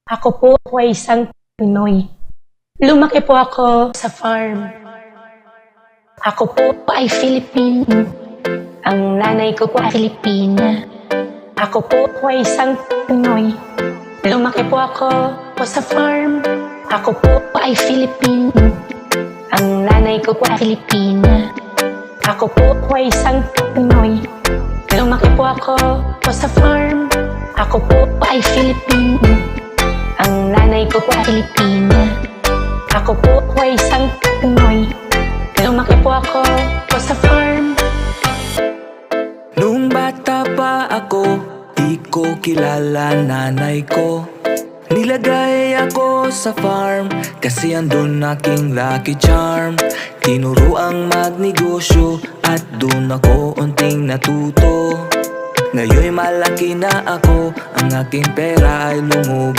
Ako po ay isang Pinoy. Lumaki po ako sa farm. Ako po ay Filipino. Ang nanay ko po ay Filipina. Ako po ay isang Pinoy. Lumaki po ako sa farm. Ako po ay Filipino. Ang nanay ko po ay Filipina. Ako po ay isang Pinoy. Lumaki po ako sa farm. Ako po ay Filipino. Ang nanay ko po ay Filipina. Ako po ay isang Pinoy. Lumaki po ako sa farm. Nung bata pa ako, di ko kilala nanay ko. Nilagay ako sa farm kasi andun aking lucky charm. Tinuruang magnegosyo at dun ako unting natuto. Ngayon'y malaki na ako, ang aking pera ay lumubo.